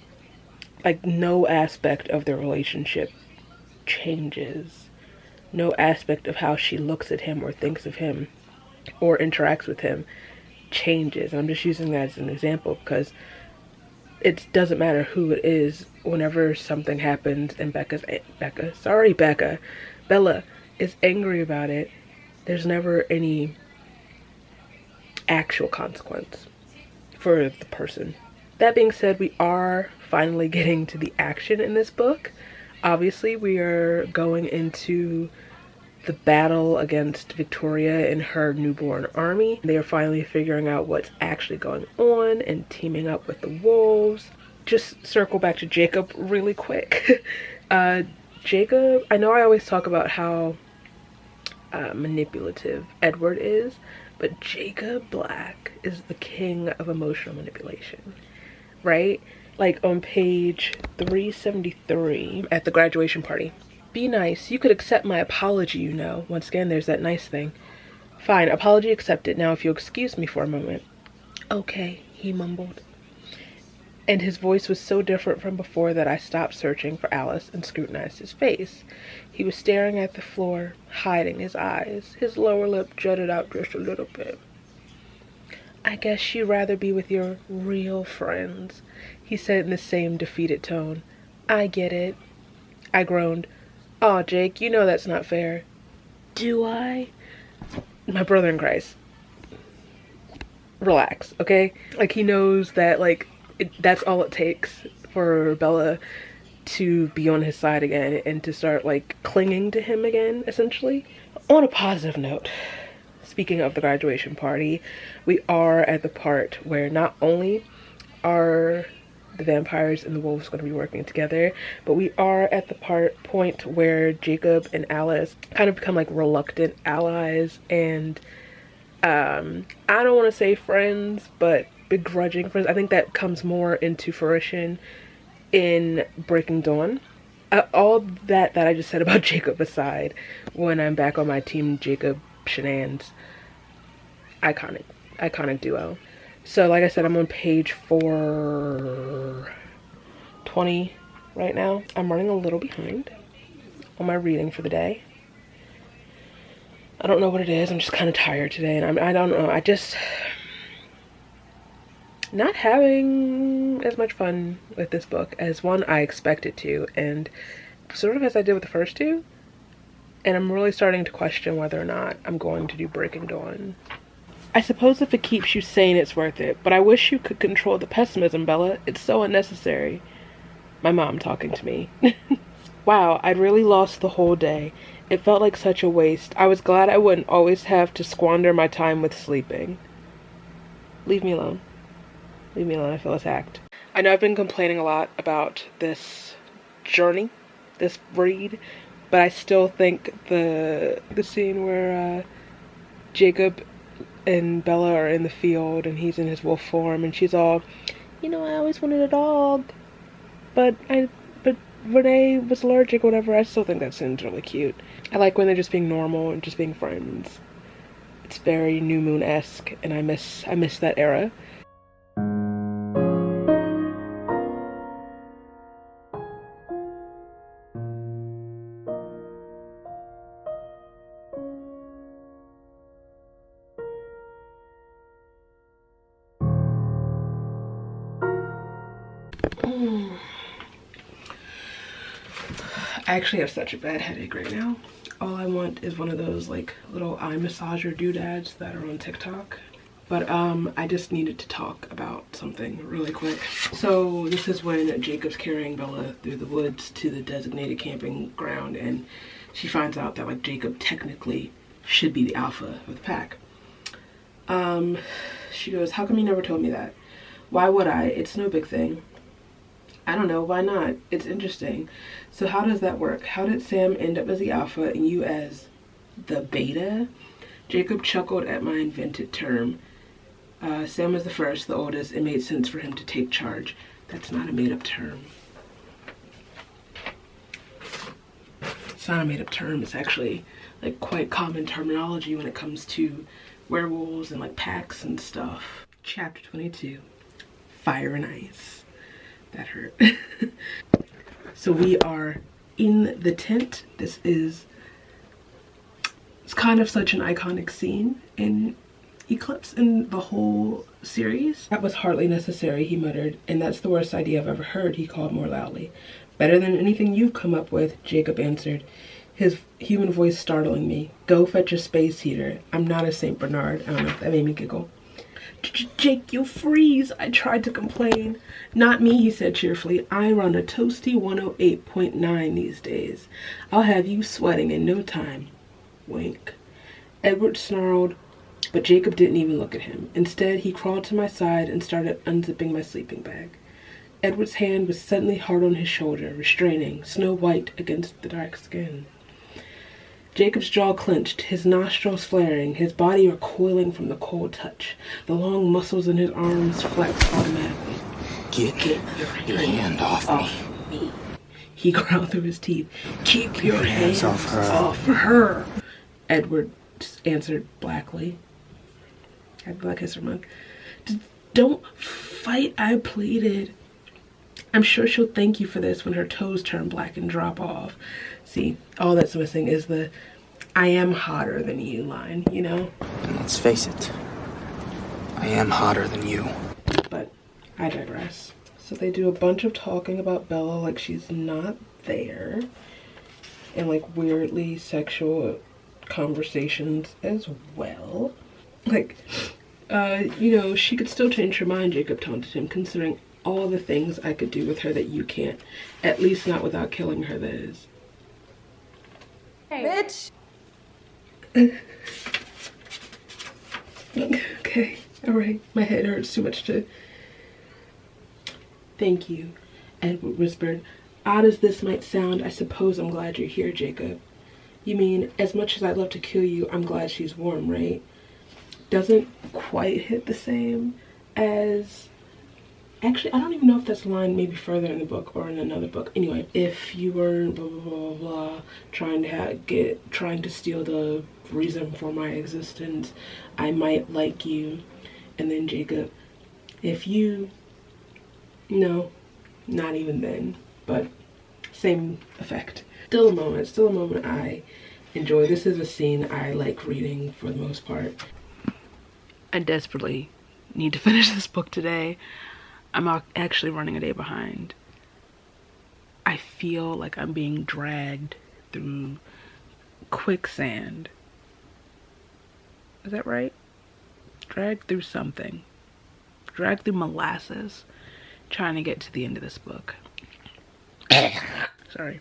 Like, no aspect of their relationship changes. No aspect of how she looks at him or thinks of him or interacts with him changes. I'm just using that as an example because it doesn't matter who it is. Whenever something happens and Bella is angry about it, there's never any actual consequence for the person. That being said, we are finally getting to the action in this book. Obviously, we are going into the battle against Victoria and her newborn army. They are finally figuring out what's actually going on and teaming up with the wolves. Just circle back to Jacob really quick. Jacob, I know I always talk about how manipulative Edward is, but Jacob Black is the king of emotional manipulation, right? Like on page 373 at the graduation party. Be nice. You could accept my apology, you know. Once again, there's that nice thing. Fine, apology accepted. Now if you'll excuse me for a moment. Okay, he mumbled. And his voice was so different from before that I stopped searching for Alice and scrutinized his face. He was staring at the floor, hiding his eyes. His lower lip jutted out just a little bit. I guess you'd rather be with your real friends, he said in the same defeated tone. I get it. I groaned. Oh, Jake, you know that's not fair. Do I? My brother in Christ. Relax, okay? Like, he knows that, like, that's all it takes for Bella to be on his side again and to start, like, clinging to him again, essentially. On a positive note, speaking of the graduation party, we are at the part where not only are the vampires and the wolves going to be working together, but we are at the point where Jacob and Alice kind of become like reluctant allies and I don't want to say friends, but begrudging friends. I think that comes more into fruition in Breaking Dawn. All that I just said about Jacob aside, when I'm back on my team Jacob shenanigans, iconic duo. So like I said, I'm on page 420 right now. I'm running a little behind on my reading for the day. I don't know what it is. I'm just kind of tired today, and I don't know. I just not having as much fun with this book as one I expected to, and sort of as I did with the first two. And I'm really starting to question whether or not I'm going to do Breaking Dawn. I suppose if it keeps you sane, it's worth it, but I wish you could control the pessimism, Bella. It's so unnecessary. My mom talking to me. Wow, I'd really lost the whole day. It felt like such a waste. I was glad I wouldn't always have to squander my time with sleeping. Leave me alone. Leave me alone, I feel attacked. I know I've been complaining a lot about this journey, this read, but I still think the scene where Jacob and Bella are in the field and he's in his wolf form and she's all, you know, I always wanted a dog, but Renee was allergic or whatever. I still think that scene's really cute. I like when they're just being normal and just being friends. It's very New Moon-esque, and I miss that era. I actually have such a bad headache right now. All I want is one of those like little eye massager doodads that are on TikTok. But I just needed to talk about something really quick. So this is when Jacob's carrying Bella through the woods to the designated camping ground, and she finds out that like Jacob technically should be the alpha of the pack. She goes, how come you never told me that? Why would I? It's no big thing. I don't know, why not? It's interesting. So how does that work? How did Sam end up as the alpha and you as the beta? Jacob chuckled at my invented term. Sam was the first, the oldest. It made sense for him to take charge. That's not a made-up term. It's not a made-up term. It's actually like quite common terminology when it comes to werewolves and like packs and stuff. Chapter 22, Fire and Ice. That hurt. So we are in the tent. It's kind of such an iconic scene in Eclipse in the whole series. That was hardly necessary, he muttered, and that's the worst idea I've ever heard, he called more loudly. Better than anything you've come up with, Jacob answered, his human voice startling me. Go fetch a space heater. I'm not a St. Bernard. I don't know, that made me giggle. Jake, you'll freeze, I tried to complain. Not me, he said cheerfully. I run a toasty 108.9 these days. I'll have you sweating in no time. Wink. Edward snarled, but Jacob didn't even look at him. Instead, he crawled to my side and started unzipping my sleeping bag. Edward's hand was suddenly hard on his shoulder, restraining, snow white against the dark skin. Jacob's jaw clenched, his nostrils flaring, his body recoiling from the cold touch. The long muscles in his arms flexed automatically. Get your hand off me. He growled through his teeth. Keep your hands off her. Edward answered blackly. I'd like his remark. Don't fight, I pleaded. I'm sure she'll thank you for this when her toes turn black and drop off. See, all that's missing is the I am hotter than you line, you know? And let's face it, I am hotter than you. But I digress. So they do a bunch of talking about Bella like she's not there. and like weirdly sexual conversations as well. Like, you know, she could still change her mind, Jacob taunted him, considering all the things I could do with her that you can't. At least not without killing her, that is. Hey. Bitch! Okay, alright. My head hurts too much to... Thank you, Edward whispered. Odd as this might sound, I suppose I'm glad you're here, Jacob. You mean, as much as I'd love to kill you, I'm glad she's warm, right? Doesn't quite hit the same as... Actually, I don't even know if that's a line maybe further in the book or in another book. Anyway, if you were blah blah blah blah trying to steal the reason for my existence, I might like you. And then Jacob, if you... No, not even then, but same effect. Still a moment I enjoy. This is a scene I like reading for the most part. I desperately need to finish this book today. I'm actually running a day behind. I feel like I'm being dragged through quicksand. Is that right? Dragged through something. Dragged through molasses. Trying to get to the end of this book. Sorry.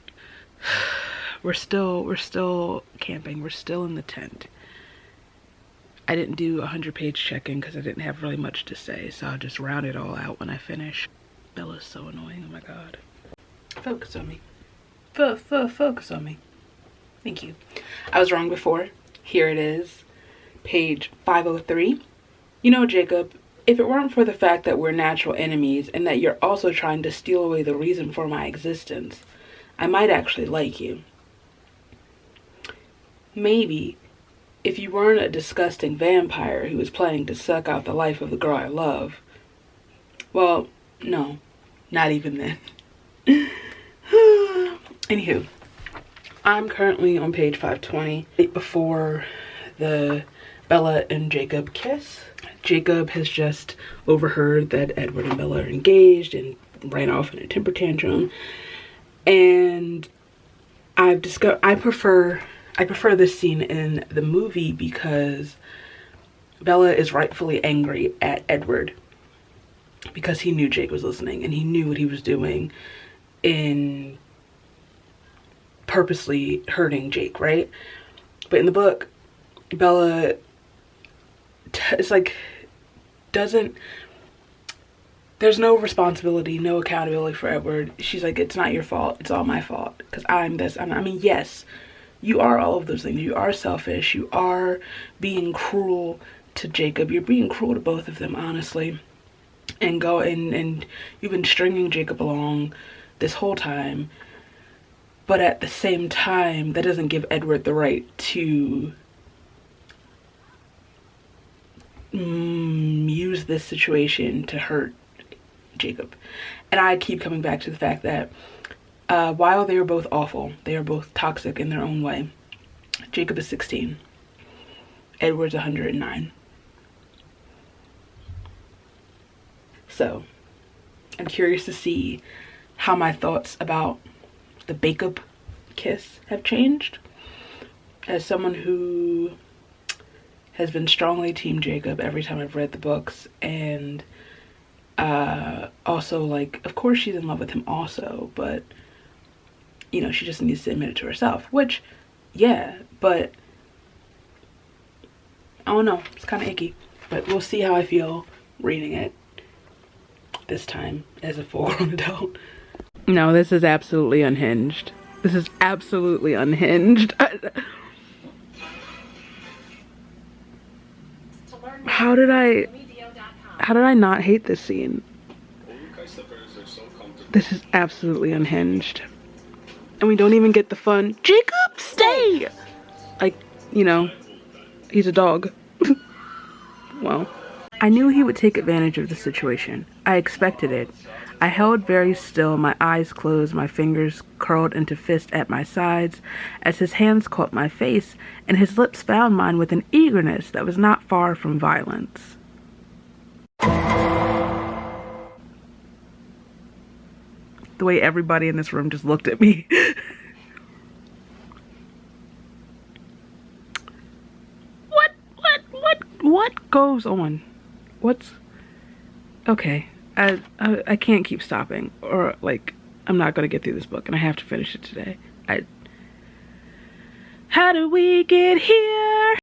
We're still camping. We're still in the tent. I didn't do 100-page check-in because I didn't have really much to say, so I'll just round it all out when I finish. Bella's so annoying, oh my god. Focus on me. Focus on me. Thank you. I was wrong before. Here it is. Page 503. You know, Jacob, if it weren't for the fact that we're natural enemies and that you're also trying to steal away the reason for my existence, I might actually like you. Maybe if you weren't a disgusting vampire who was planning to suck out the life of the girl I love. Well, no, not even then. Anywho, I'm currently on page 520, right before the Bella and Jacob kiss. Jacob has just overheard that Edward and Bella are engaged and ran off in a temper tantrum. And I've discovered I prefer this scene in the movie because Bella is rightfully angry at Edward because he knew Jake was listening and he knew what he was doing in purposely hurting Jake, right? But in the book, Bella it's like there's no responsibility, no accountability for Edward. She's like, it's not your fault, it's all my fault because I'm this. I mean, yes, you are all of those things. You are selfish, you are being cruel to Jacob, you're being cruel to both of them, honestly, and you've been stringing Jacob along this whole time. But at the same time, that doesn't give Edward the right to use this situation to hurt Jacob. And I keep coming back to the fact that while they are both awful, they are both toxic in their own way. Jacob is 16. Edward's 109. So, I'm curious to see how my thoughts about the Bake-up kiss have changed. As someone who has been strongly Team Jacob every time I've read the books, and also, like, of course she's in love with him also, but you know, she just needs to admit it to herself, which, yeah, but I don't know, it's kind of icky. But we'll see how I feel reading it this time as a full-grown adult. No, this is absolutely unhinged. This is absolutely unhinged. How did I not hate this scene? This is absolutely unhinged. And we don't even get the fun, Jacob, stay! Like, you know, he's a dog. Well, I knew he would take advantage of the situation. I expected it. I held very still, my eyes closed, my fingers curled into fists at my sides, as his hands caught my face, and his lips found mine with an eagerness that was not far from violence. The way everybody in this room just looked at me. goes on? What's okay? I can't keep stopping, or like I'm not gonna get through this book, and I have to finish it today. How did we get here?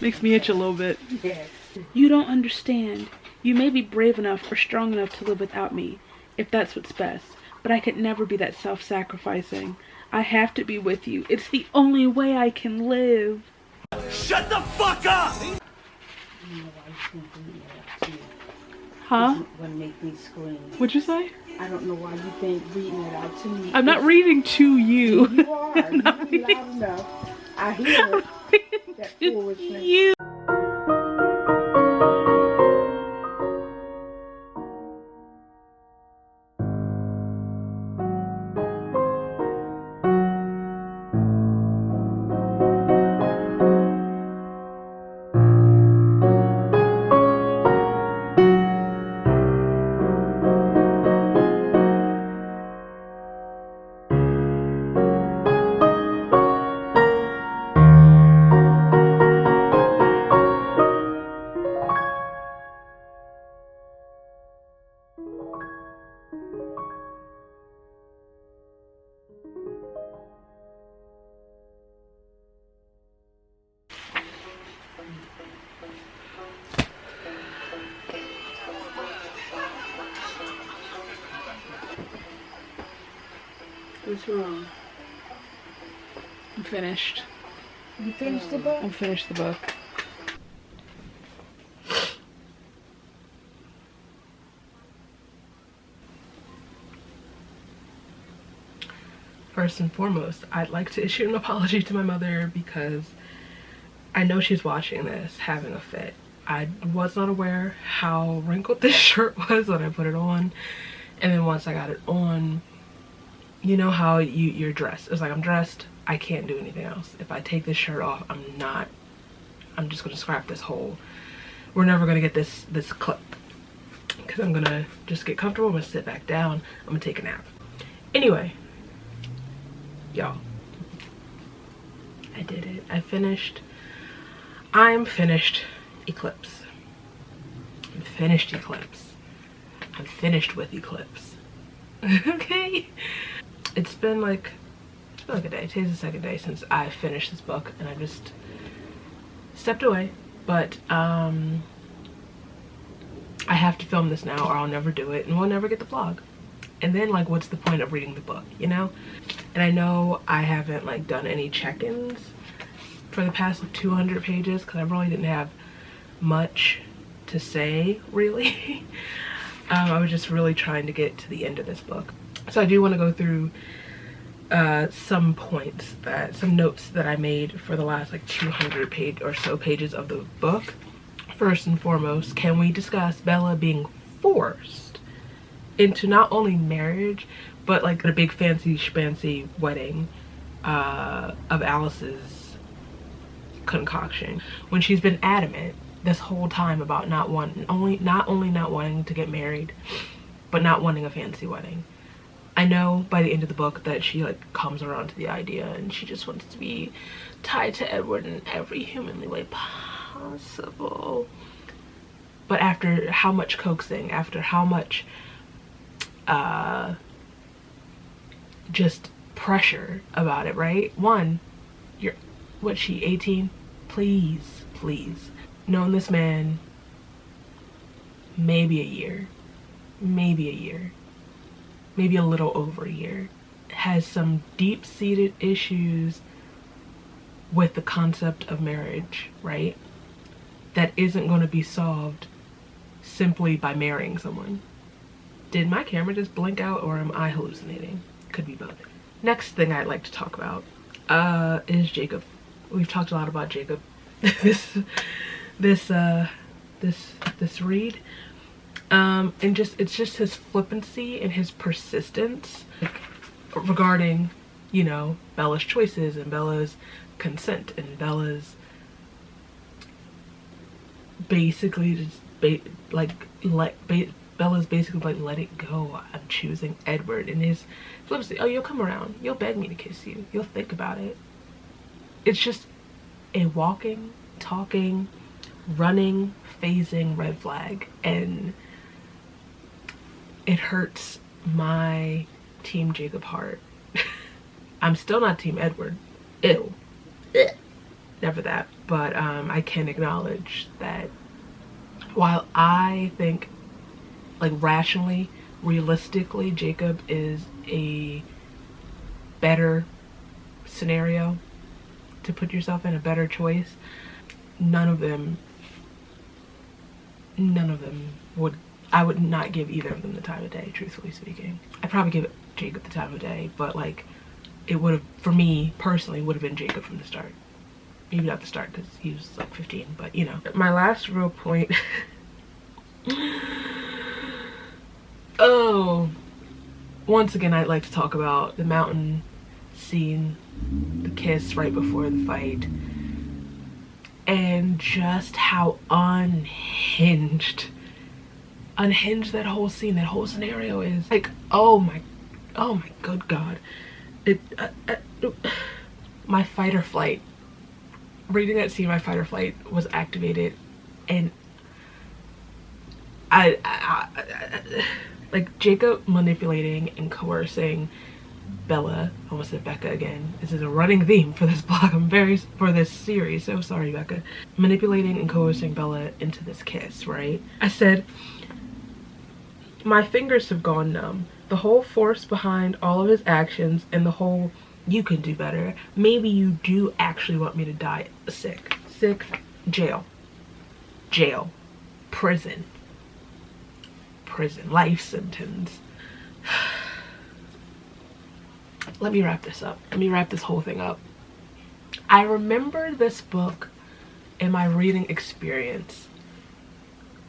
Makes me itch a little bit. Yes. You don't understand. You may be brave enough or strong enough to live without me, if that's what's best. But I could never be that self-sacrificing. I have to be with you. It's the only way I can live. Shut the fuck up! Huh? Gonna make me scream. What'd you say? I don't know why you think reading it out to me. I'm not reading to you. You are. You loud enough. I hear it. That foolishness. You. What's wrong? I'm finished. You finished the book? I'm finished the book. First and foremost, I'd like to issue an apology to my mother because I know she's watching this having a fit. I was not aware how wrinkled this shirt was when I put it on, and then once I got it on, you know how you're dressed. It's like I'm dressed, I can't do anything else. If I take this shirt off, I'm just gonna scrap this whole, we're never gonna get this clip, because I'm gonna just get comfortable, I'm gonna sit back down, I'm gonna take a nap. Anyway, y'all, I did it. I'm finished Eclipse. I'm finished Eclipse. I'm finished with Eclipse. Okay? It's been like a day. Today's the second day since I finished this book, and I just stepped away. But I have to film this now or I'll never do it and we'll never get the vlog. And then, like, what's the point of reading the book, you know? And I know I haven't like done any check-ins for the past 200 pages because I really didn't have much to say, really. I was just really trying to get to the end of this book. So I do want to go through some notes that I made for the last like 200 page or so pages of the book. First and foremost, can we discuss Bella being forced into not only marriage, but like a big fancy schmancy wedding of Alice's concoction, when she's been adamant this whole time about not only not wanting to get married, but not wanting a fancy wedding. I know by the end of the book that she like comes around to the idea and she just wants to be tied to Edward in every humanly way possible. But after how much coaxing, after how much just pressure about it, right? One, you're, what's she, 18? Please, please. Known this man maybe a year, maybe a little over a year. Has some deep-seated issues with the concept of marriage, right? That isn't going to be solved simply by marrying someone. Did my camera just blink out or am I hallucinating? Could be both. Next thing I'd like to talk about is Jacob. We've talked a lot about Jacob this read. And just, it's just his flippancy and his persistence, like, regarding, you know, Bella's choices and Bella's consent and Bella's basically just Bella's basically like, let it go, I'm choosing Edward, and his flippancy, oh, you'll come around, you'll beg me to kiss you, you'll think about it. It's just a walking, talking, running, phasing red flag, and it hurts my Team Jacob heart. I'm still not Team Edward. Ew. Never that. But I can acknowledge that while I think, like, rationally, realistically, Jacob is a better scenario to put yourself in, a better choice, none of them would, I would not give either of them the time of day, truthfully speaking. I'd probably give Jacob the time of day, but like, it would have, for me personally, would have been Jacob from the start. Maybe not the start because he was like 15, but you know. My last real point. Oh, once again, I'd like to talk about the mountain scene, the kiss right before the fight, and just how unhinged that whole scene, that whole scenario is. Like, oh my good God. My fight or flight, reading that scene, my fight or flight was activated, and like, Jacob manipulating and coercing Bella, I almost said Becca again. This is a running theme for this blog. For this series. So sorry, Becca. Manipulating and coercing Bella into this kiss, right? I said, my fingers have gone numb. The whole force behind all of his actions and the whole, you can do better. Maybe you do actually want me to die sick. Sick, jail. Jail. Prison. Prison. Life sentence. Let me wrap this up. Let me wrap this whole thing up. I remember this book and my reading experience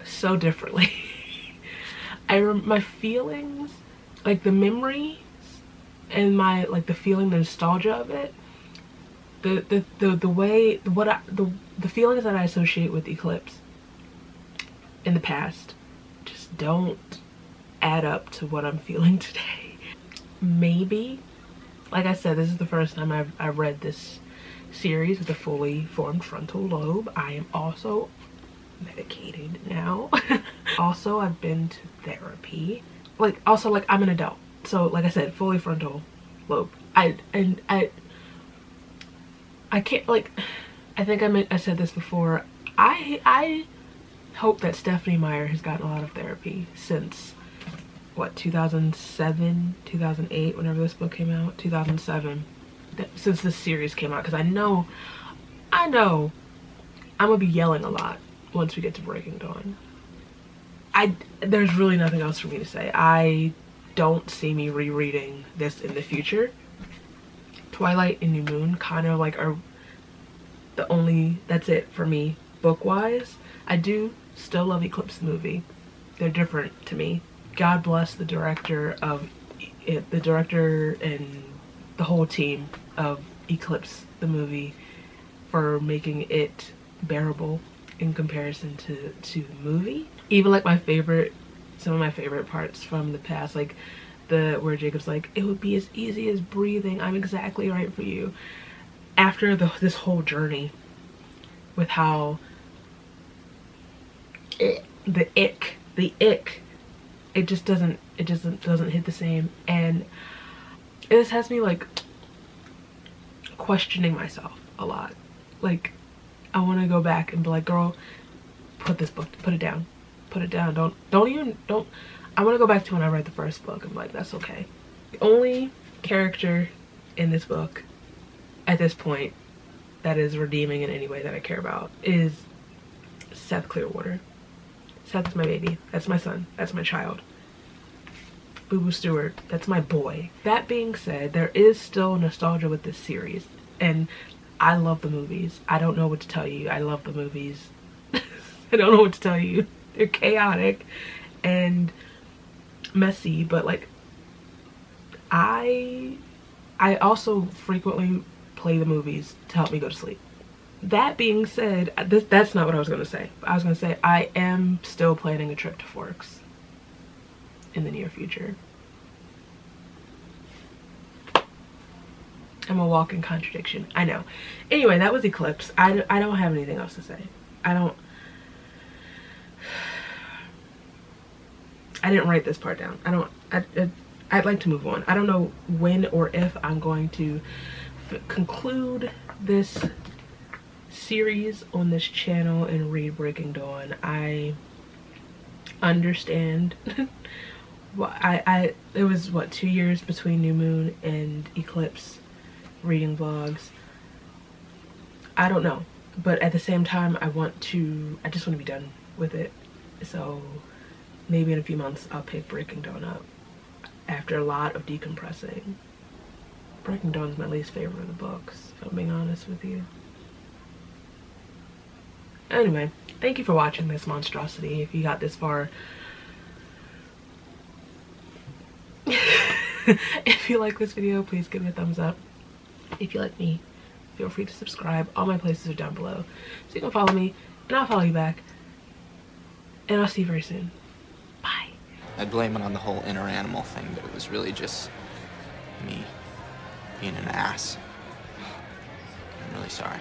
so differently. My feelings, like the memories and my, like, the feeling, the nostalgia of it, the way, the feelings that I associate with Eclipse in the past just don't add up to what I'm feeling today. Maybe, like I said, this is the first time I've read this series with a fully formed frontal lobe. I am also medicated now. Also, I've been to therapy. Like, also, like, I'm an adult. So, like I said, fully frontal lobe. I can't, like, I think I said this before. I hope that Stephanie Meyer has gotten a lot of therapy since, what, 2007, 2008, whenever this book came out, 2007, since this series came out, because I know I'm gonna be yelling a lot once we get to Breaking Dawn. There's really nothing else for me to say. I don't see me rereading this in the future. Twilight and New Moon kind of like are the only, that's it for me book-wise. I do still love Eclipse the movie. They're different to me. God bless the director of it, the director and the whole team of Eclipse the movie, for making it bearable in comparison to the movie. Even like some of my favorite parts from the past, like where Jacob's like, it would be as easy as breathing, I'm exactly right for you. After this whole journey with how the ick, it just doesn't hit the same, and this has me like questioning myself a lot. Like, I want to go back and be like, girl, put it down. I want to go back to when I read the first book. I'm like, that's okay. The only character in this book at this point that is redeeming in any way that I care about is Seth Clearwater. Seth is my baby. That's my son. That's my child. Boo Boo Stewart, that's my boy. That being said, there is still nostalgia with this series, and I love the movies. I don't know what to tell you. I love the movies. I don't know what to tell you. They're chaotic, and messy, but like I also frequently play the movies to help me go to sleep. That being said, that's not what I was going to say. I was going to say I am still planning a trip to Forks in the near future. I'm a walking contradiction, I know. Anyway, that was Eclipse. I don't have anything else to say. I didn't write this part down. I'd like to move on. I don't know when or if I'm going to conclude this series on this channel and read Breaking Dawn. I understand. It was what, 2 years between New Moon and Eclipse reading vlogs. I don't know, but at the same time I just want to be done with it. So maybe in a few months I'll pick Breaking Dawn up after a lot of decompressing. Breaking Dawn is my least favorite of the books, if I'm being honest with you. Anyway, thank you for watching this monstrosity. If you got this far, if you like this video, please give me a thumbs up. If you like me, feel free to subscribe. All my places are down below, so you can follow me and I'll follow you back, and I'll see you very soon. Bye. I blame it on the whole inner animal thing, but it was really just me being an ass. I'm really sorry.